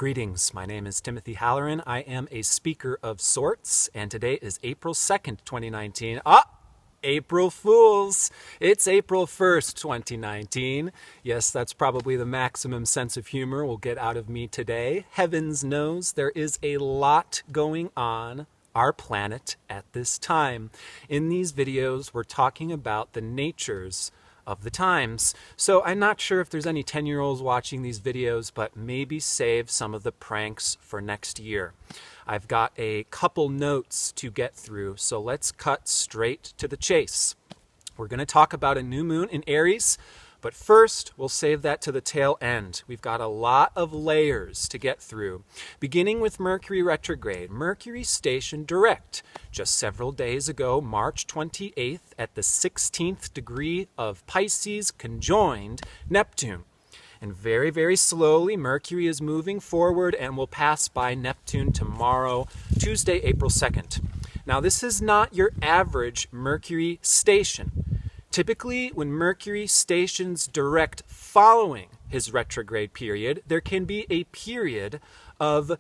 Greetings, my name is Timothy Halloran. I am a speaker of sorts, and today is April 2nd, 2019. April Fools! It's April 1st, 2019. Yes, that's probably the maximum sense of humor we'll get out of me today. Heavens knows there is a lot going on our planet at this time. In these videos, we're talking about the natures of the times. So I'm not sure if there's any 10-year-olds watching these videos, but maybe save some of the pranks for next year. I've got a couple notes to get through, so let's cut straight to the chase. We're going to talk about a new moon in Aries, but first we'll save that to the tail end. We've got a lot of layers to get through, beginning with Mercury retrograde. Mercury stationed direct just several days ago, March 28th, at the 16th degree of Pisces, conjoined Neptune. And very, very slowly, Mercury is moving forward and will pass by Neptune tomorrow, Tuesday, April 2nd. Now, this is not your average Mercury station. Typically, when Mercury stations direct following his retrograde period, there can be a period of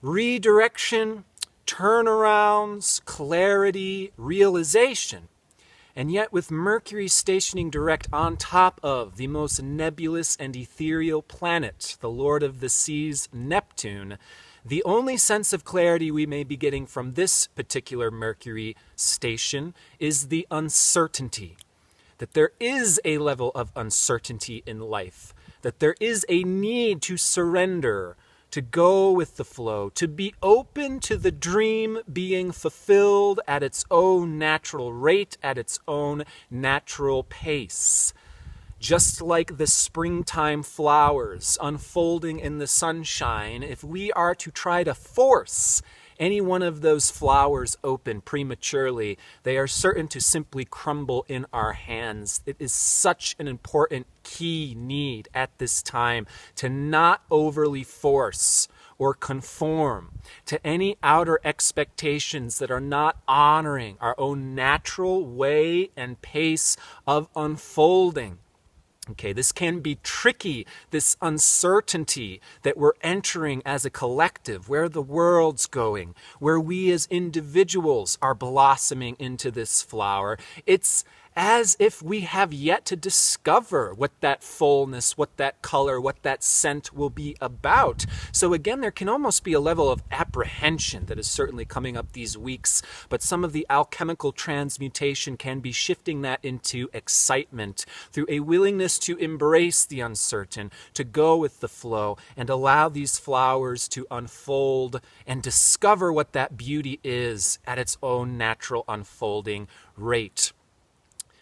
redirection, turnarounds, clarity, realization. And yet, with Mercury stationing direct on top of the most nebulous and ethereal planet, the Lord of the Seas, Neptune, the only sense of clarity we may be getting from this particular Mercury station is the uncertainty. That there is a level of uncertainty in life, that there is a need to surrender, to go with the flow, to be open to the dream being fulfilled at its own natural rate, at its own natural pace. Just like the springtime flowers unfolding in the sunshine, if we are to try to force any one of those flowers open prematurely, they are certain to simply crumble in our hands. It is such an important key need at this time to not overly force or conform to any outer expectations that are not honoring our own natural way and pace of unfolding. Okay, this can be tricky, this uncertainty that we're entering as a collective, where the world's going, where we as individuals are blossoming into this flower. It's as if we have yet to discover what that fullness, what that color, what that scent will be about. So again, there can almost be a level of apprehension that is certainly coming up these weeks, but some of the alchemical transmutation can be shifting that into excitement through a willingness to embrace the uncertain, to go with the flow, and allow these flowers to unfold and discover what that beauty is at its own natural unfolding rate.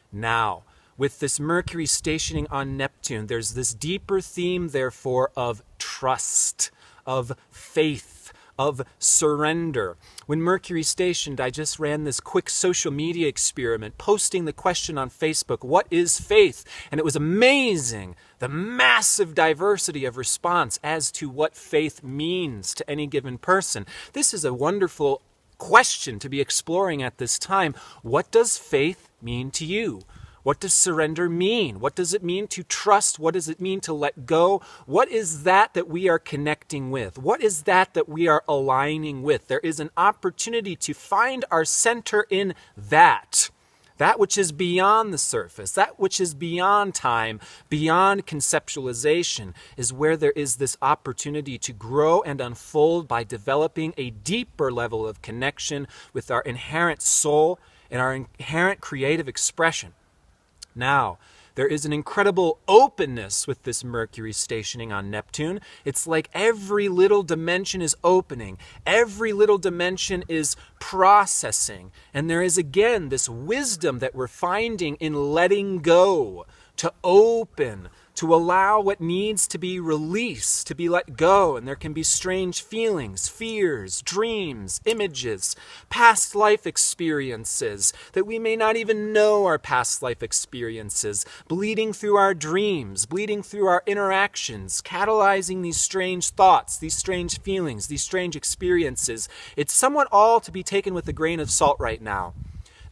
Now, with this Mercury stationing on Neptune, there's this deeper theme, therefore, of trust, of faith, of surrender. When Mercury stationed, I just ran this quick social media experiment, posting the question on Facebook, what is faith? And it was amazing, the massive diversity of response as to what faith means to any given person. This is a wonderful question to be exploring at this time. What does faith mean to you? What does surrender mean? What does it mean to trust? What does it mean to let go? What is that we are connecting with? What is that we are aligning with? There is an opportunity to find our center in that which is beyond the surface, that which is beyond time, beyond conceptualization, is where there is this opportunity to grow and unfold by developing a deeper level of connection with our inherent soul and our inherent creative expression. Now, there is an incredible openness with this Mercury stationing on Neptune. It's like every little dimension is opening. Every little dimension is processing. And there is, again, this wisdom that we're finding in letting go, to open, to allow what needs to be released, to be let go. And there can be strange feelings, fears, dreams, images, past life experiences that we may not even know are past life experiences, bleeding through our dreams, bleeding through our interactions, catalyzing these strange thoughts, these strange feelings, these strange experiences. It's somewhat all to be taken with a grain of salt right now.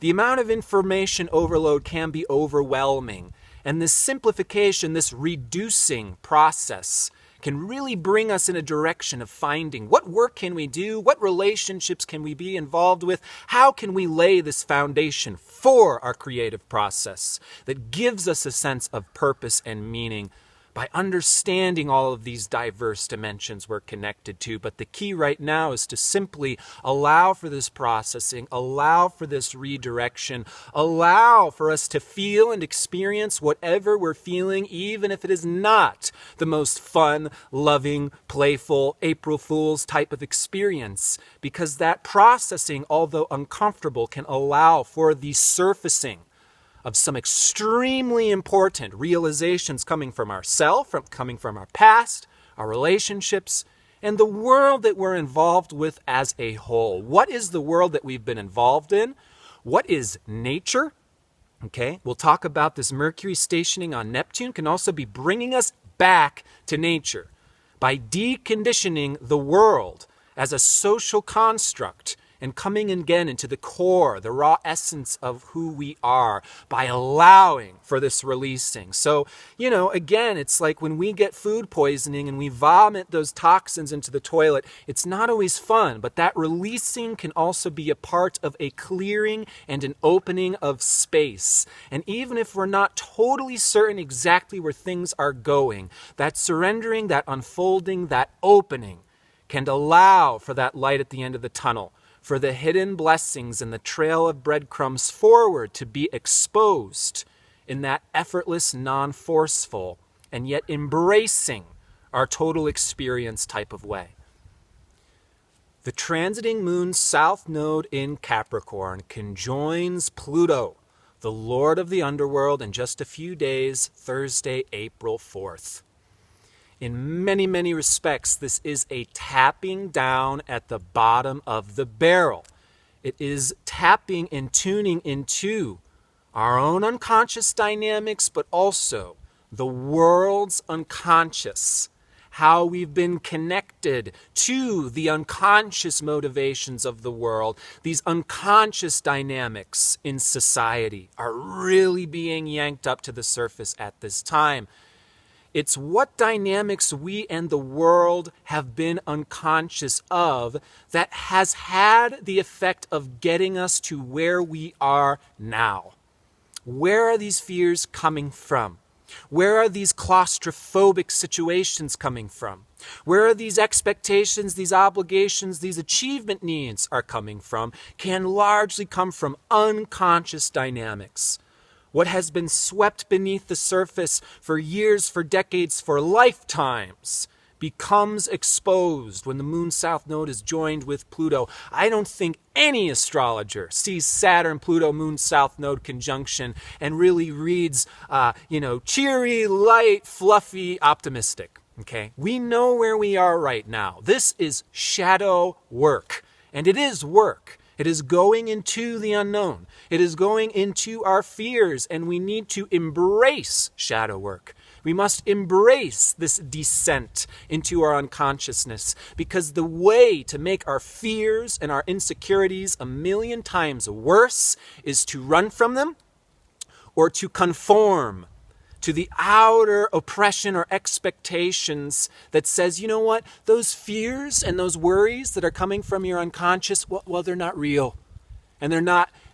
The amount of information overload can be overwhelming. And this simplification, this reducing process can really bring us in a direction of finding what work can we do, what relationships can we be involved with, how can we lay this foundation for our creative process that gives us a sense of purpose and meaning by understanding all of these diverse dimensions we're connected to. But the key right now is to simply allow for this processing, allow for this redirection, allow for us to feel and experience whatever we're feeling, even if it is not the most fun, loving, playful, April Fool's type of experience, because that processing, although uncomfortable, can allow for the surfacing of some extremely important realizations coming from ourselves, coming from our past, our relationships, and the world that we're involved with as a whole. What is the world that we've been involved in? What is nature? Okay, we'll talk about this Mercury stationing on Neptune can also be bringing us back to nature by deconditioning the world as a social construct and coming again into the core, the raw essence of who we are by allowing for this releasing. So, again, it's like when we get food poisoning and we vomit those toxins into the toilet, it's not always fun, but that releasing can also be a part of a clearing and an opening of space. And even if we're not totally certain exactly where things are going, that surrendering, that unfolding, that opening can allow for that light at the end of the tunnel, for the hidden blessings and the trail of breadcrumbs forward to be exposed in that effortless, non-forceful, and yet embracing our total experience type of way. The transiting moon's south node in Capricorn conjoins Pluto, the lord of the underworld, in just a few days, Thursday, April 4th. In many, many respects, this is a tapping down at the bottom of the barrel. It is tapping and tuning into our own unconscious dynamics, but also the world's unconscious, how we've been connected to the unconscious motivations of the world. These unconscious dynamics in society are really being yanked up to the surface at this time. It's what dynamics we and the world have been unconscious of that has had the effect of getting us to where we are now. Where are these fears coming from? Where are these claustrophobic situations coming from? Where are these expectations, these obligations, these achievement needs are coming from? Can largely come from unconscious dynamics. What has been swept beneath the surface for years, for decades, for lifetimes becomes exposed when the moon's south node is joined with Pluto. I don't think any astrologer sees Saturn, Pluto, moon south node conjunction and really reads, cheery, light, fluffy, optimistic. Okay, we know where we are right now. This is shadow work, and it is work. It is going into the unknown. It is going into our fears, and we need to embrace shadow work. We must embrace this descent into our unconsciousness, because the way to make our fears and our insecurities a million times worse is to run from them or to conform to the outer oppression or expectations that says, you know what, those fears and those worries that are coming from your unconscious, well, they're not real. And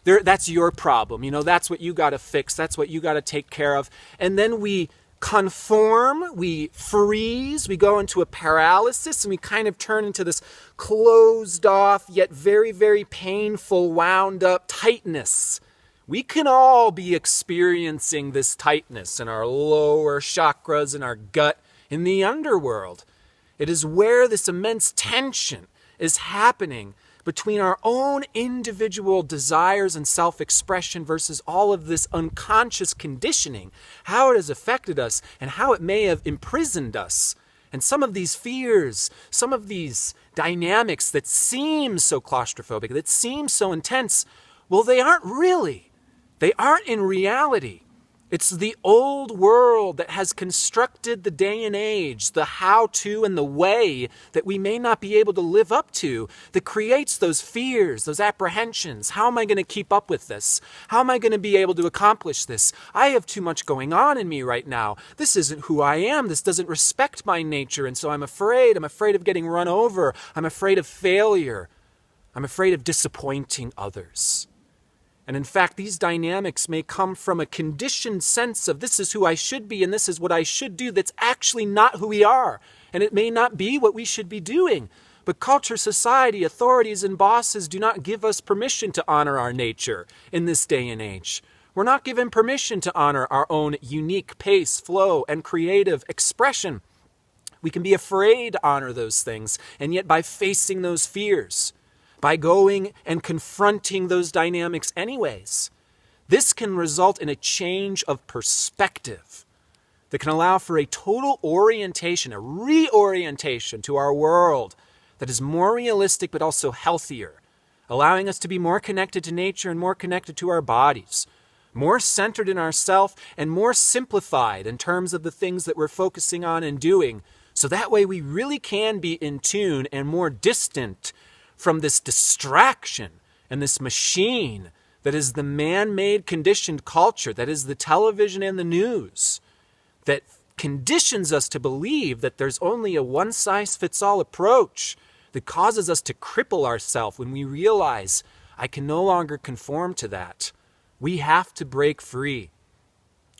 that's your problem. That's what you got to fix. That's what you got to take care of. And then we conform, we freeze, we go into a paralysis, and we kind of turn into this closed off, yet very, very painful, wound up tightness. We can all be experiencing this tightness in our lower chakras, in our gut, in the underworld. It is where this immense tension is happening between our own individual desires and self-expression versus all of this unconscious conditioning, how it has affected us and how it may have imprisoned us. And some of these fears, some of these dynamics that seem so claustrophobic, that seem so intense, well, they aren't really. They aren't in reality. It's the old world that has constructed the day and age, the how-to and the way that we may not be able to live up to, that creates those fears, those apprehensions. How am I going to keep up with this? How am I going to be able to accomplish this? I have too much going on in me right now. This isn't who I am. This doesn't respect my nature, and so I'm afraid. I'm afraid of getting run over. I'm afraid of failure. I'm afraid of disappointing others. And in fact, these dynamics may come from a conditioned sense of this is who I should be and this is what I should do that's actually not who we are. And it may not be what we should be doing. But culture, society, authorities, and bosses do not give us permission to honor our nature in this day and age. We're not given permission to honor our own unique pace, flow, and creative expression. We can be afraid to honor those things, and yet by facing those fears, by going and confronting those dynamics anyways, this can result in a change of perspective that can allow for a total orientation, a reorientation to our world that is more realistic but also healthier, allowing us to be more connected to nature and more connected to our bodies, more centered in ourself and more simplified in terms of the things that we're focusing on and doing. So that way we really can be in tune and more distant from this distraction and this machine that is the man-made conditioned culture, that is the television and the news, that conditions us to believe that there's only a one-size-fits-all approach that causes us to cripple ourselves when we realize I can no longer conform to that. We have to break free.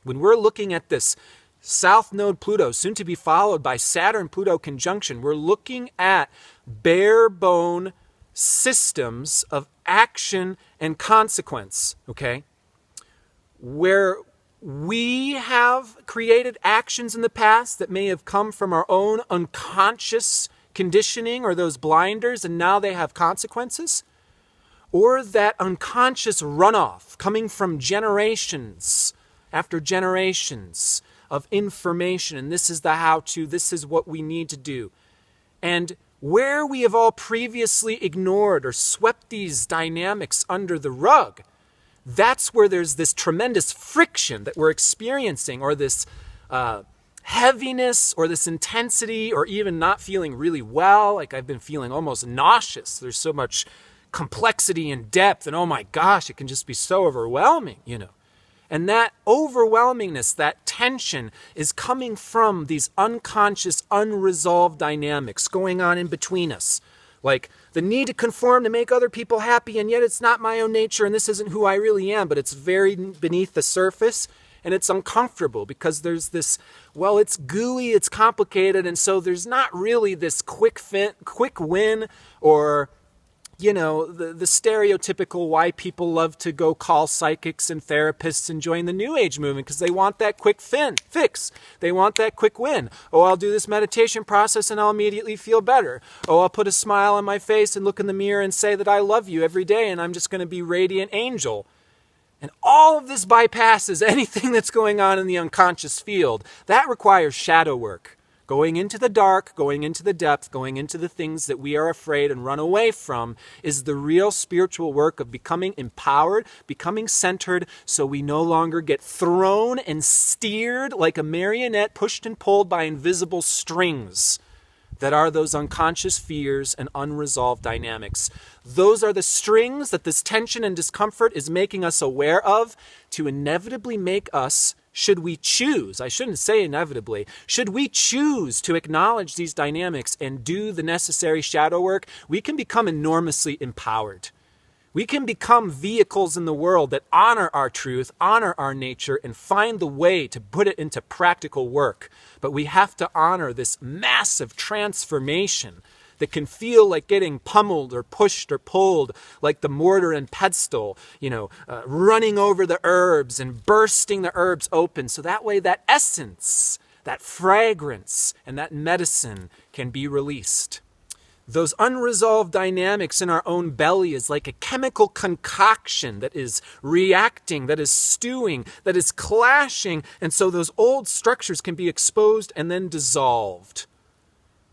When we're looking at this South Node Pluto, soon to be followed by Saturn-Pluto conjunction, we're looking at bare-bone systems of action and consequence, okay? Where we have created actions in the past that may have come from our own unconscious conditioning or those blinders, and now they have consequences. Or that unconscious runoff coming from generations after generations of information, and this is the how-to, this is what we need to do. And where we have all previously ignored or swept these dynamics under the rug, that's where there's this tremendous friction that we're experiencing, or this heaviness, or this intensity, or even not feeling really well. Like I've been feeling almost nauseous. There's so much complexity and depth, and oh my gosh, it can just be so overwhelming, you know. And that overwhelmingness, that tension is coming from these unconscious, unresolved dynamics going on in between us. Like the need to conform to make other people happy, and yet it's not my own nature, and this isn't who I really am, but it's very beneath the surface, and it's uncomfortable because there's this, well, it's gooey, it's complicated, and so there's not really this quick win, or you know, the stereotypical why people love to go call psychics and therapists and join the New Age movement, because they want that quick fix. They want that quick win. Oh, I'll do this meditation process and I'll immediately feel better. Oh, I'll put a smile on my face and look in the mirror and say that I love you every day and I'm just going to be radiant angel. And all of this bypasses anything that's going on in the unconscious field. That requires shadow work. Going into the dark, going into the depth, going into the things that we are afraid and run away from is the real spiritual work of becoming empowered, becoming centered, so we no longer get thrown and steered like a marionette, pushed and pulled by invisible strings that are those unconscious fears and unresolved dynamics. Those are the strings that this tension and discomfort is making us aware of to inevitably make us, should we choose, I shouldn't say inevitably, should we choose to acknowledge these dynamics and do the necessary shadow work, we can become enormously empowered. We can become vehicles in the world that honor our truth, honor our nature, and find the way to put it into practical work. But we have to honor this massive transformation that can feel like getting pummeled or pushed or pulled, like the mortar and pestle, running over the herbs and bursting the herbs open. So that way that essence, that fragrance, and that medicine can be released. Those unresolved dynamics in our own belly is like a chemical concoction that is reacting, that is stewing, that is clashing. And so those old structures can be exposed and then dissolved.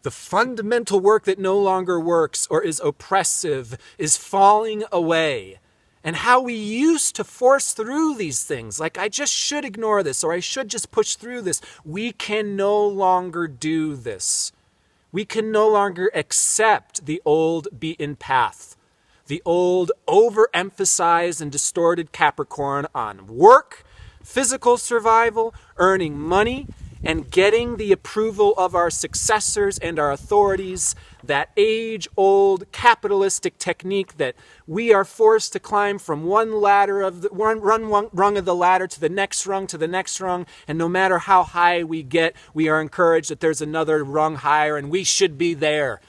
The fundamental work that no longer works or is oppressive is falling away. and how we used to force through these things, like I just should ignore this or I should just push through this. We can no longer do this. We can no longer accept the old beaten path, the old overemphasized and distorted Capricorn on work, physical survival, earning money, and getting the approval of our successors and our authorities, that age-old capitalistic technique that we are forced to climb from one rung of the ladder to the next rung, and no matter how high we get, we are encouraged that there's another rung higher and we should be there.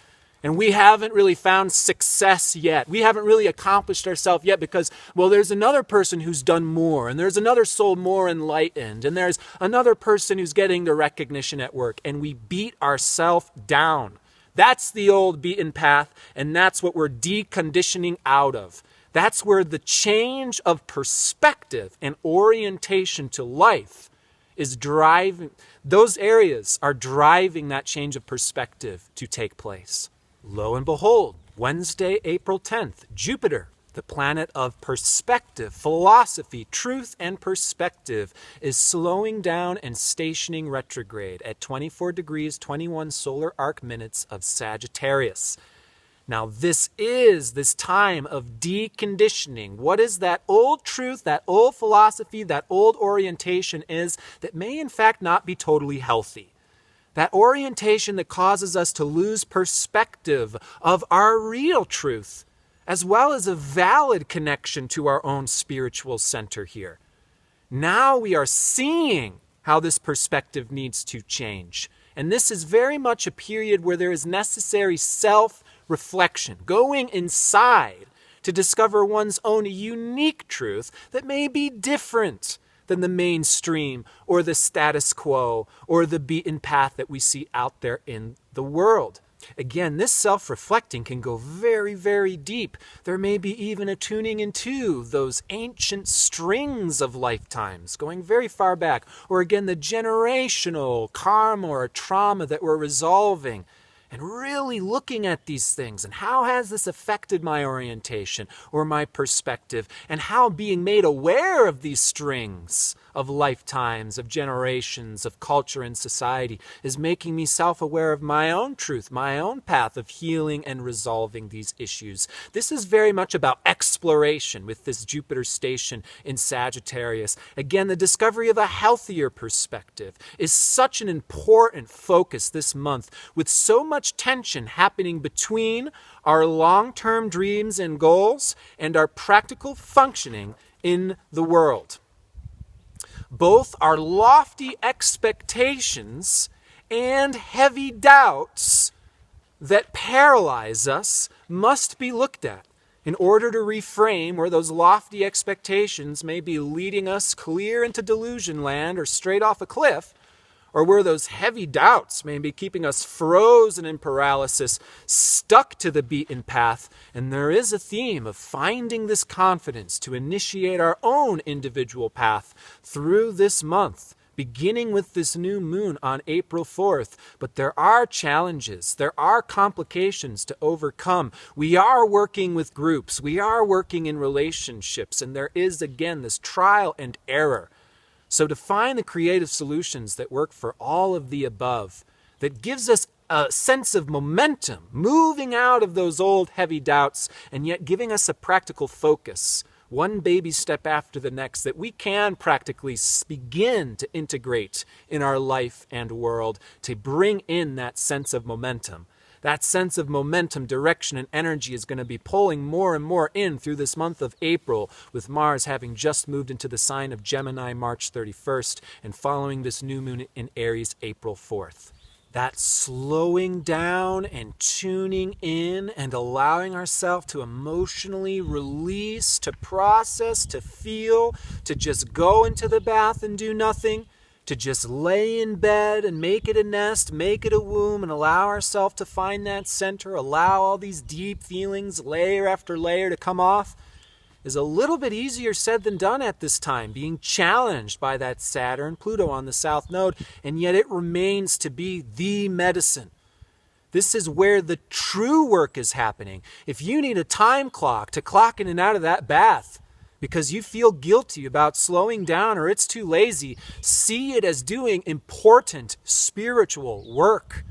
And we haven't really found success yet. We haven't really accomplished ourselves yet because, well, there's another person who's done more, and there's another soul more enlightened, and there's another person who's getting the recognition at work, and we beat ourselves down. That's the old beaten path, and that's what we're deconditioning out of. That's where the change of perspective and orientation to life is driving. Those areas are driving that change of perspective to take place. Lo and behold, Wednesday, April 10th, Jupiter, the planet of perspective, philosophy, truth, and perspective, is slowing down and stationing retrograde at 24 degrees, 21 solar arc minutes of Sagittarius. Now, this is this time of deconditioning. What is that old truth, that old philosophy, that old orientation is that may in fact not be totally healthy? That orientation that causes us to lose perspective of our real truth, as well as a valid connection to our own spiritual center here. Now we are seeing how this perspective needs to change. And this is very much a period where there is necessary self-reflection, going inside to discover one's own unique truth that may be different than the mainstream or the status quo or the beaten path that we see out there in the world. Again, this self-reflecting can go very, very deep. There may be even a tuning into those ancient strings of lifetimes, going very far back. Or again, the generational karma or trauma that we're resolving. And really looking at these things and how has this affected my orientation or my perspective, and how being made aware of these strings of lifetimes, of generations, of culture and society is making me self-aware of my own truth, my own path of healing and resolving these issues. This is very much about exploration with this Jupiter station in Sagittarius. Again, the discovery of a healthier perspective is such an important focus this month, with so much tension happening between our long-term dreams and goals and our practical functioning in the world. Both our lofty expectations and heavy doubts that paralyze us must be looked at in order to reframe where those lofty expectations may be leading us clear into delusion land or straight off a cliff, or where those heavy doubts may be keeping us frozen in paralysis, stuck to the beaten path. And there is a theme of finding this confidence to initiate our own individual path through this month, beginning with this new moon on April 4th. But there are challenges, there are complications to overcome. We are working with groups, we are working in relationships, and there is again this trial and error. So to find the creative solutions that work for all of the above, that gives us a sense of momentum, moving out of those old heavy doubts, and yet giving us a practical focus, one baby step after the next, that we can practically begin to integrate in our life and world to bring in that sense of momentum. That sense of momentum, direction, and energy is going to be pulling more and more in through this month of April, with Mars having just moved into the sign of Gemini March 31st and following this new moon in Aries April 4th. That slowing down and tuning in and allowing ourselves to emotionally release, to process, to feel, to just go into the bath and do nothing, to just lay in bed and make it a nest, make it a womb, and allow ourselves to find that center, allow all these deep feelings, layer after layer, to come off, is a little bit easier said than done at this time, being challenged by that Saturn, Pluto on the South Node, and yet it remains to be the medicine. This is where the true work is happening. If you need a time clock to clock in and out of that bath because you feel guilty about slowing down or it's too lazy, see it as doing important spiritual work.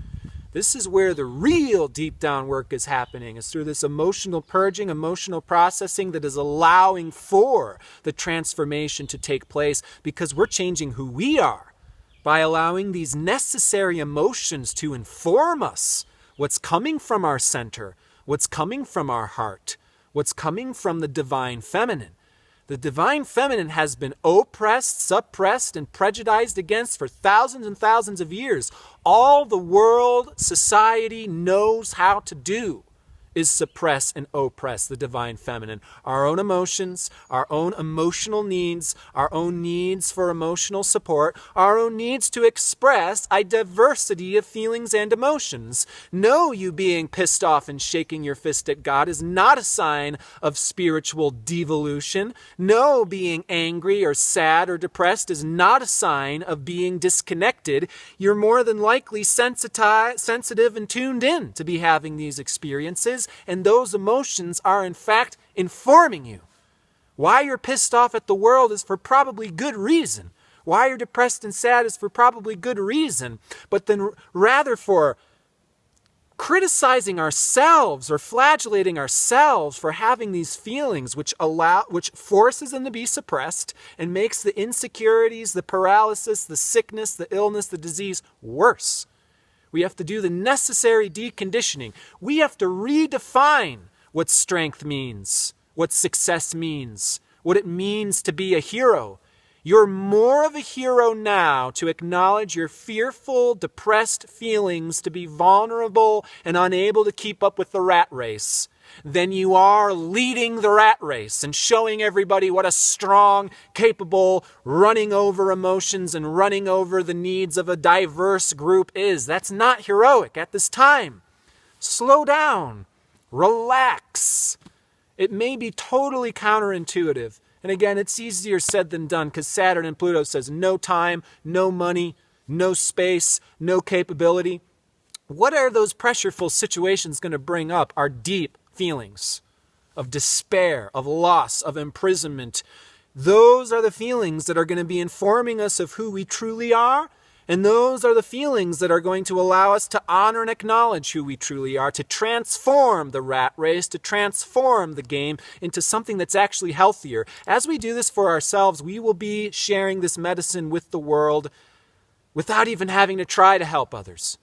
This is where the real deep down work is happening, is through this emotional purging, emotional processing that is allowing for the transformation to take place, because we're changing who we are by allowing these necessary emotions to inform us what's coming from our center, what's coming from our heart, what's coming from the divine feminine. The divine feminine has been oppressed, suppressed, and prejudiced against for thousands and thousands of years. All the world, society knows how to do is suppress and oppress the divine feminine. Our own emotions, our own emotional needs, our own needs for emotional support, our own needs to express a diversity of feelings and emotions. No, you being pissed off and shaking your fist at God is not a sign of spiritual devolution. No, being angry or sad or depressed is not a sign of being disconnected. You're more than likely sensitive and tuned in to be having these experiences. And those emotions are in fact informing you. Why you're pissed off at the world is for probably good reason. Why you're depressed and sad is for probably good reason. But then rather for criticizing ourselves or flagellating ourselves for having these feelings which forces them to be suppressed and makes the insecurities, the paralysis, the sickness, the illness, the disease worse. We have to do the necessary deconditioning. We have to redefine what strength means, what success means, what it means to be a hero. You're more of a hero now to acknowledge your fearful, depressed feelings, to be vulnerable and unable to keep up with the rat race, than you are leading the rat race and showing everybody what a strong, capable, running over emotions and running over the needs of a diverse group is. That's not heroic at this time. Slow down. Relax. It may be totally counterintuitive. And again, it's easier said than done, because Saturn and Pluto says no time, no money, no space, no capability. What are those pressureful situations going to bring up? Are deep feelings of despair, of loss, of imprisonment. Those are the feelings that are going to be informing us of who we truly are. And those are the feelings that are going to allow us to honor and acknowledge who we truly are, to transform the rat race, to transform the game into something that's actually healthier. As we do this for ourselves, we will be sharing this medicine with the world without even having to try to help others.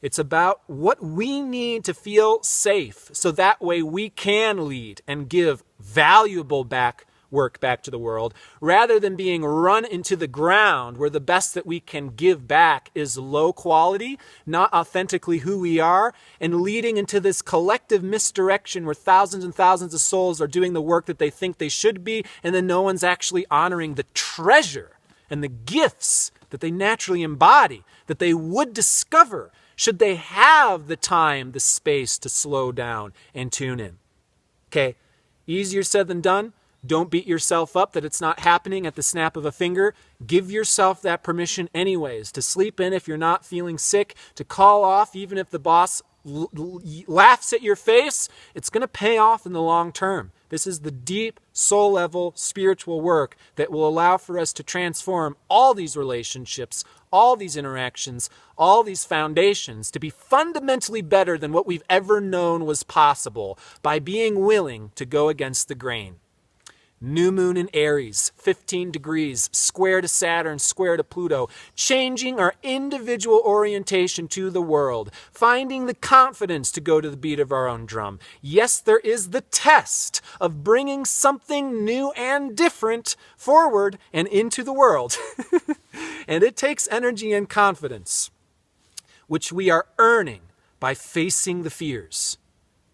It's about what we need to feel safe, so that way we can lead and give valuable work back to the world, rather than being run into the ground where the best that we can give back is low quality, not authentically who we are, and leading into this collective misdirection where thousands and thousands of souls are doing the work that they think they should be, and then no one's actually honoring the treasure and the gifts that they naturally embody, that they would discover should they have the time, the space to slow down and tune in. Okay, easier said than done. Don't beat yourself up that it's not happening at the snap of a finger. Give yourself that permission anyways, to sleep in if you're not feeling sick, to call off even if the boss laughs at your face. It's going to pay off in the long term. This is the deep, soul-level, spiritual work that will allow for us to transform all these relationships, all these interactions, all these foundations to be fundamentally better than what we've ever known was possible by being willing to go against the grain. New moon in Aries, 15 degrees, square to Saturn, square to Pluto, changing our individual orientation to the world, finding the confidence to go to the beat of our own drum. Yes, there is the test of bringing something new and different forward and into the world. And it takes energy and confidence, which we are earning by facing the fears,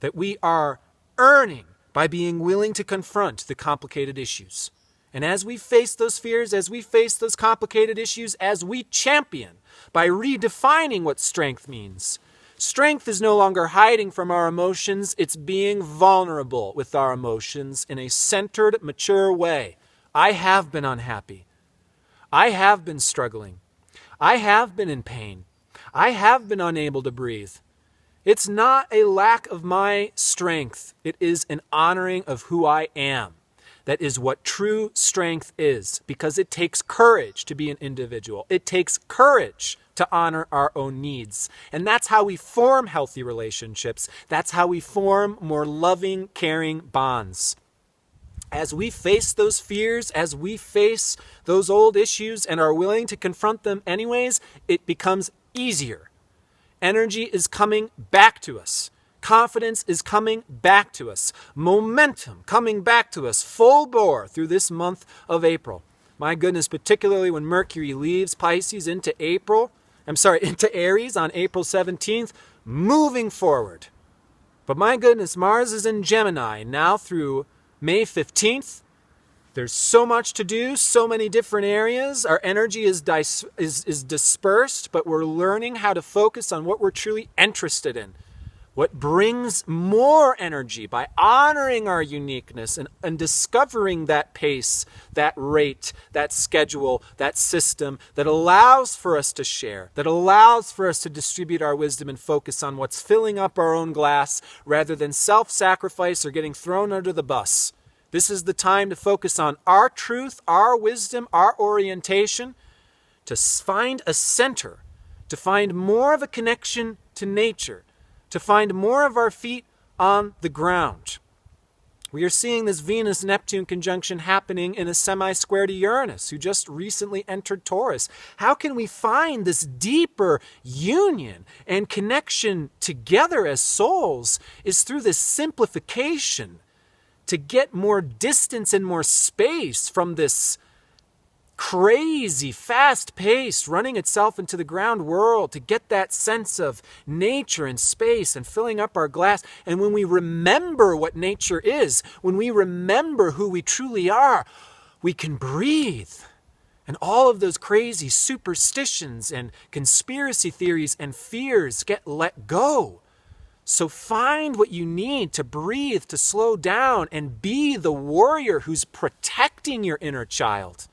that we are earning by being willing to confront the complicated issues. And as we face those fears, as we face those complicated issues, as we champion by redefining what strength means. Strength is no longer hiding from our emotions, it's being vulnerable with our emotions in a centered, mature way. I have been unhappy. I have been struggling. I have been in pain. I have been unable to breathe. It's not a lack of my strength. It is an honoring of who I am. That is what true strength is, because it takes courage to be an individual. It takes courage to honor our own needs. And that's how we form healthy relationships. That's how we form more loving, caring bonds. As we face those fears, as we face those old issues and are willing to confront them anyways, it becomes easier. Energy is coming back to us. Confidence is coming back to us. Momentum coming back to us full bore through this month of April. My goodness, particularly when Mercury leaves Pisces into Aries on April 17th, moving forward. But my goodness, Mars is in Gemini now through May 15th. There's so much to do, so many different areas. Our energy is dispersed, but we're learning how to focus on what we're truly interested in. What brings more energy by honoring our uniqueness and discovering that pace, that rate, that schedule, that system that allows for us to share, that allows for us to distribute our wisdom and focus on what's filling up our own glass rather than self-sacrifice or getting thrown under the bus. This is the time to focus on our truth, our wisdom, our orientation, to find a center, to find more of a connection to nature, to find more of our feet on the ground. We are seeing this Venus-Neptune conjunction happening in a semi-square to Uranus, who just recently entered Taurus. How can we find this deeper union and connection together as souls is through this simplification, to get more distance and more space from this crazy, fast-paced, running itself into the ground world, to get that sense of nature and space and filling up our glass. And when we remember what nature is, when we remember who we truly are, we can breathe. And all of those crazy superstitions and conspiracy theories and fears get let go. So find what you need to breathe, to slow down, and be the warrior who's protecting your inner child.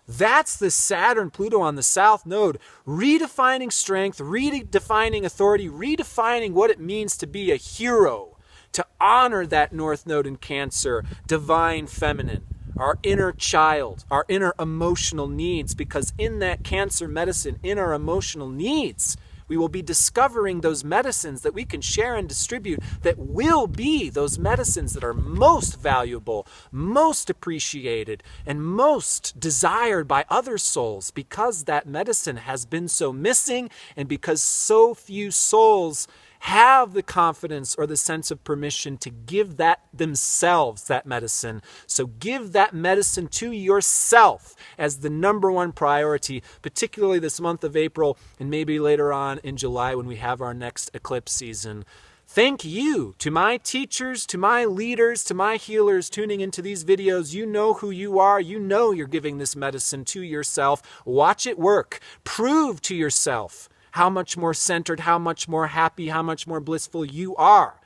That's the Saturn-Pluto on the South Node, redefining strength, redefining authority, redefining what it means to be a hero, to honor that North Node in Cancer, divine feminine, our inner child, our inner emotional needs, because in that Cancer medicine, in our emotional needs, we will be discovering those medicines that we can share and distribute that will be those medicines that are most valuable, most appreciated, and most desired by other souls, because that medicine has been so missing and because so few souls have the confidence or the sense of permission to give that themselves, that medicine. So give that medicine to yourself as the number one priority, particularly this month of April and maybe later on in July when we have our next eclipse season. Thank you to my teachers, to my leaders, to my healers tuning into these videos. You know who you are. You know you're giving this medicine to yourself. Watch it work. Prove to yourself how much more centered, how much more happy, how much more blissful you are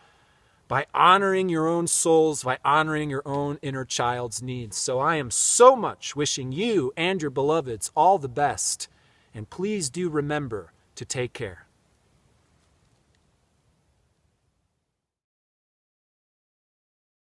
by honoring your own souls, by honoring your own inner child's needs. So I am so much wishing you and your beloveds all the best. And please do remember to take care.